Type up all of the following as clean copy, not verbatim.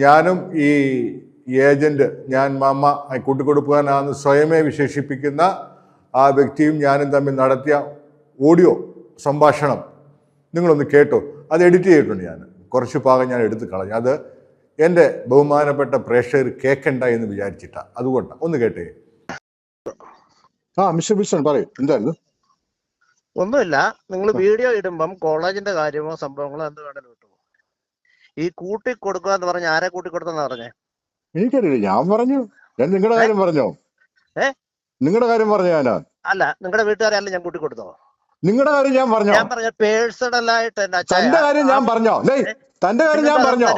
ഞാനും ഈ ഏജന്റ്, ഞാൻ മാമ കൂട്ടിക്കൊടുക്കാനാണെന്ന് സ്വയമേ വിശേഷിപ്പിക്കുന്ന ആ വ്യക്തിയും ഞാനും തമ്മിൽ നടത്തിയ ഓഡിയോ സംഭാഷണം നിങ്ങളൊന്ന് കേട്ടോ. അത് എഡിറ്റ് ചെയ്തിട്ടുണ്ട്. ഞാൻ കുറച്ച് ഭാഗം ഞാൻ എടുത്ത് കളഞ്ഞു. അത് എൻ്റെ ബഹുമാനപ്പെട്ട പ്രേക്ഷകർ കേൾക്കണ്ട എന്ന് വിചാരിച്ചിട്ടാണ്. അതുകൊണ്ടാണ്. ഒന്ന് കേട്ടേ. മിസ്റ്റർ വിൽസൺ പറയൂ, എന്തായിരുന്നു? ഒന്നുമില്ല, നിങ്ങൾ വീഡിയോ ഇടുമ്പം കോളേജിന്റെ കാര്യമോ സംഭവങ്ങളോ എന്ത് വേണേലും കിട്ടുമോ? ഈ കൂട്ടിക്കൊടുക്കുക എന്ന് പറഞ്ഞ ആരെ കൂട്ടിക്കൊടുത്തെന്ന് പറഞ്ഞേ? എനിക്കറിയില്ല, ഞാൻ പറഞ്ഞു. ഞാൻ നിങ്ങളുടെ കാര്യം പറഞ്ഞോ? നിങ്ങളുടെ കാര്യം പറഞ്ഞു ഞാനാ? അല്ല, നിങ്ങളുടെ വീട്ടുകാരല്ല ഞാൻ കൂട്ടിക്കൊടുത്തോ? നിങ്ങളുടെ കാര്യം ഞാൻ പറഞ്ഞോ? ഞാൻ പറഞ്ഞ പേഴ്സണൽ ആയിട്ട് തന്റെ കാര്യം ഞാൻ പറഞ്ഞോ? തന്റെ കാര്യം ഞാൻ പറഞ്ഞോ?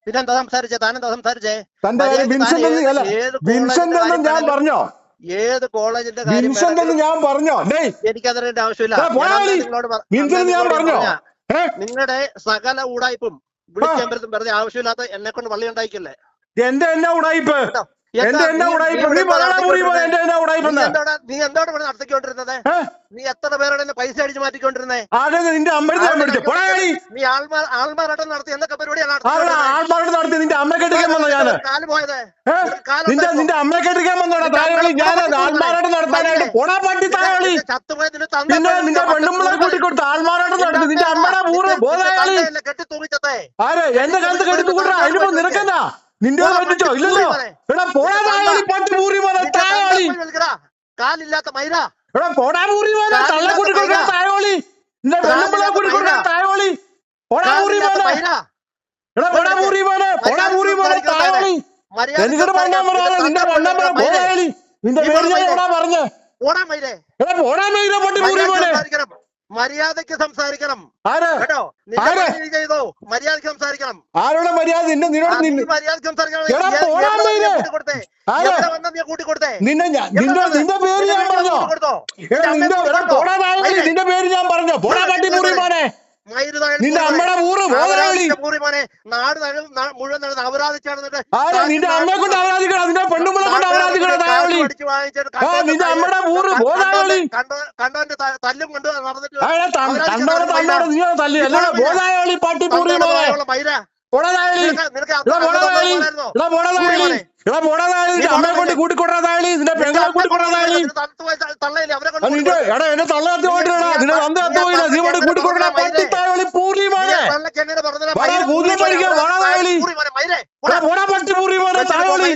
പിന്നെന്താ സംസാരിച്ചേ? താനെന്താ സംസാരിച്ചേ? തന്റെ കാര്യം വിൻസെന്റ് ഒന്നും ഞാൻ പറഞ്ഞോ? ഏത് കോളേജിന്റെ കാര്യം ഞാൻ പറഞ്ഞോ? എനിക്കതിന്റെ ആവശ്യമില്ല. നിങ്ങളുടെ സകല ഊടായ്പും വിളിക്കാൻ പറ്റും വെറുതെ ആവശ്യമില്ലാത്ത എന്നെ കൊണ്ട് വള്ളി ഉണ്ടായിക്കല്ലേ. എന്റെ എന്നാ ഉടായിപ്പ്? നീ എന്തോടെ നടത്തിക്കൊണ്ടിരുന്നത്? നീ എത്ര പേരുടെ പൈസ അടിച്ച് മാറ്റിക്കൊണ്ടിരുന്നേ? നീ ആൾമാറാട്ടം നടത്തി എന്തൊക്കെ പരിപാടിയാണ് നടത്തി? നിന്റെ അമ്മ കെട്ടിക്കാൻ വന്നോ? ഞാന് കാല് പോയത് നിന്റെ അമ്മ കെട്ടിക്കാൻ വന്നോടാ തായോളി? ഞാൻ ആൾമാറാട്ടം നടത്താനായിട്ട് പോടാ പട്ടി തായോളി. നിന്റെ പെണ്ണുമ്പിളെ കൂട്ടിക്കൊടുത്ത് ആൾമാറാട്ടം നടത്തി നിന്റെ അമ്മയുടെ പൂർവ്വ ബോധായാളി. ആരെ എന്റെ കാലത്ത് കെടുത്തു കൂട്ടാ? അതിനിപ്പോ നിനക്കെന്താ? നിന്റെ പറ്റിച്ചോ? ഇല്ലല്ലോ. എടാ പോടാ തായോളി, പട്ടി പൂറി പോലെ തായോളി. കാലില്ലാത്ത മൈര. എടാ പോടാ പൂറി പോലെ തള്ള കൂട്ടിക്കൊടുക്കാൻ തായോളി. നിന്റെ പെണ്ണുമ്പിളെ കൂട്ടിക്കൊടുക്കാൻ തായോളി. പോടാ പൂറി പോലെ. എടാ പോടാ പൂറി പോലെ, പോടാ പൂറി പോലെ തായോളി. എനിക്കിട്ട് പറഞ്ഞാൽ പറയാ നിന്റെ വണ്ണം പോലെ ബോധായാളി. നിന്റെ പേര് ഞാൻ എവിടാ പറഞ്ഞേ? എടാ പോടാ മൈര, പട്ടി പൂറി പോലെ. മര്യാദക്ക് സംസാരിക്കണം. മര്യാദക്ക് സംസാരിക്കണം. ആരോടെ മര്യാദ? മര്യാദക്ക് സംസാരിക്കണം. നിന്റെ പേര് ഞാൻ പറഞ്ഞോ? നിന്റെ പേര് ഞാൻ പറഞ്ഞോ? പോടാ പട്ടി പൂറി മോനെ. നിന്റെ അമ്മയുടെ പൂറ് ബോധായാളി. നാട് മുഴുവൻ അപരാധിച്ചാണ്. നിന്റെ അമ്മയെ കൊണ്ട് അപരാധിക്കണം, നിന്റെ പെണ്ണുങ്ങളെ കൊണ്ട് അപരാധിക്കണം തായോളി. നിന്റെ അമ്മയുടെ പൂറ് ബോധായാളി. കണ്ടവന്റെ തല്ലും കൊണ്ട് നടന്നിട്ട് നീ തല്ലി അല്ല ബോധായാളി, പട്ടി പൂറി മോനെ. അമ്മയെ കൊണ്ട് കൂട്ടിക്കൊണ്ടാതാളി, നിന്റെ പെങ്ങളെ കൂട്ടിക്കൊണ്ടാതാളി. എന്നെ തള്ളാത്തി പോയിട്ടാ നിന്റെ തന്ത അത്തുപോയില്ല. നീ കൊണ്ട് കൂട്ടിക്കൊണ്ടാ പട്ടി തായോളി പൂറി മോനെ. കൂതി പഠിക്കാൻ പോണാതാളി. പോടാ പട്ടി പൂറി മോനെ തായോളി.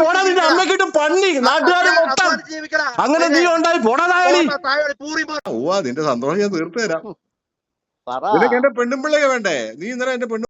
പോടാ നിന്റെ അമ്മക്കിട്ടും പന്നി നാട്ടുകാർ മൊത്തം. അങ്ങനെ നീ ഉണ്ടായി പോണാതാളി. നിന്റെ സന്തോഷം ഞാൻ തീർത്തു തരാം. നിനക്ക് എന്റെ പെണ്ണുമ്പിള്ളയെ വേണ്ടേ? നീ ഇന്നലെ എന്റെ പെണ്ണു